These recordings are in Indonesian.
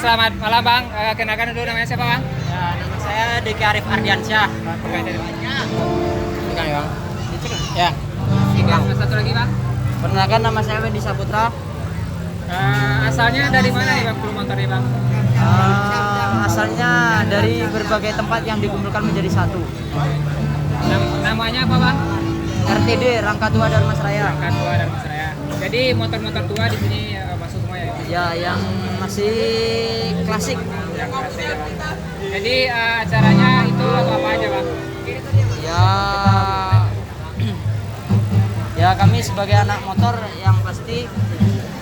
selamat malam Bang. Kenalkan dulu namanya siapa Bang? Ya, nama saya Diki Arif Ardiansyah. Bukan dari Bang. Bukan ya, Bang? Ya. Bang. Satu lagi Bang. Perkenalkan, nama saya Wendy Saputra. Asalnya dari mana nih Bang kru motornya Bang? Asalnya dari berbagai tempat yang dikumpulkan menjadi satu. Namanya apa Bang? RTD, Rangka Tua Dharmasraya. Rangka Tua Dharmasraya. Jadi motor-motor tua di sini masuk semua ya? Ya, yang masih klasik. Yang klasik. Jadi acaranya itu apa aja Bang? Ya, ya kami sebagai anak motor yang pasti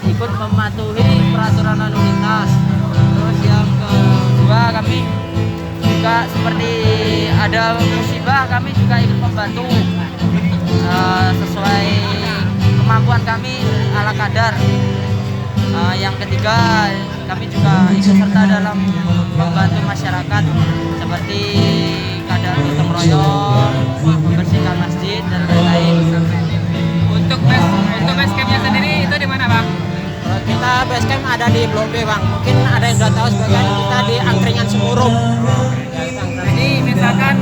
ikut mematuhi peraturan lalu lintas. Terus yang kedua, kami juga seperti ada musibah, kami juga ikut membantu sesuai kemampuan kami ala kadar. Yang ketiga, kami juga ikut serta dalam membantu masyarakat seperti kadang gotong royong, membersihkan masjid dan lain-lain. Untuk base campnya sendiri itu di mana Bang? Kita base camp ada di Blok B Bang. Mungkin ada yang sudah tahu, sebagian kita di Angkringan Semurum. Jadi misalkan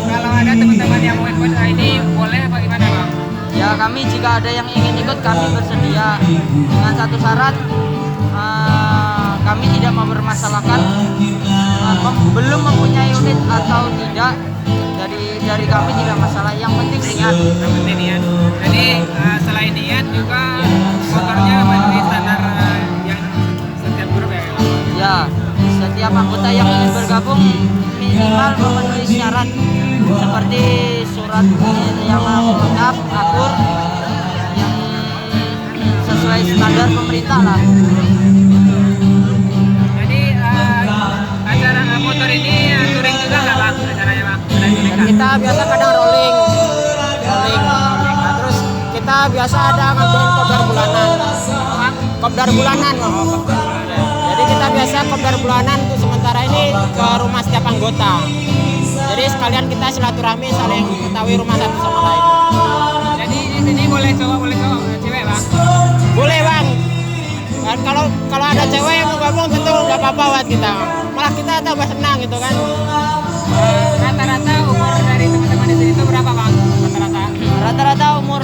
kalau ada teman-teman yang mau ikut ini boleh apa gimana Bang? Ya, kami jika ada yang ingin ikut, kami bersedia dengan satu syarat. Kami tidak mempermasalahkan belum mempunyai unit atau tidak. Dari kami tidak masalah, yang penting niat. Yang penting niat. Jadi selain niat juga motornya memenuhi standar yang setiap grup ya? Ya, setiap anggota yang ingin bergabung minimal memenuhi syarat seperti surat yang lengkap, akur, yang sesuai standar pemerintah lah. Jadi acara motor ini touring juga nggak Bang acaranya Bang? Kita biasa kadang rolling. Nah, terus kita biasa ada ngambilin kopdar bulanan. Kopdar bulanan. Jadi kita biasa kopdar bulanan untuk sementara ini ke rumah setiap anggota. Jadi sekalian kita silaturahmi, saling mengetahui rumah satu sama lain. Jadi di sini boleh cowok cewek Bang? Boleh Bang. Dan kalau ada cewek yang mau gabung tentu nggak apa-apa buat kita. Malah kita tambah senang gitu kan. Rata-rata umur dari teman-teman di sini itu berapa Bang? Rata-rata umur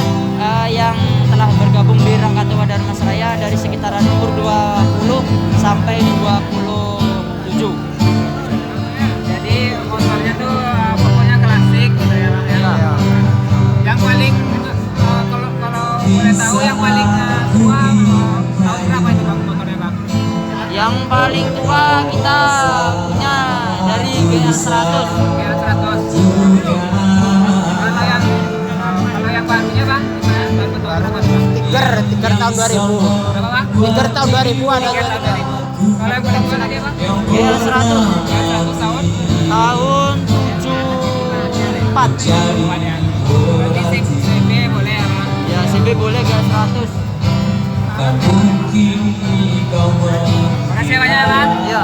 yang telah bergabung di Rangka Tua Dharmasraya dari sekitaran umur 20 sampai 27. Jadi motornya tuh pokoknya klasik gitu ya Bang? Ya. Yang paling kalau boleh tahu yang paling tua tahun berapa itu Bang motornya Bang? Yang paling tua kita punya dari GR100. GR100. Kalau yang barunya Bang, tahun berapa Bang? Tiger tahun 2000. Berapa Bang? Tiger tahun 2000 ada. Tiger tahun 2000. Kalau yang paling tua lagi Bang? GR100 GR100 tahun? tahun 74. Berarti CB boleh ya Bang? Ya, CB boleh GR100. Makasih banyak Bang. Ya.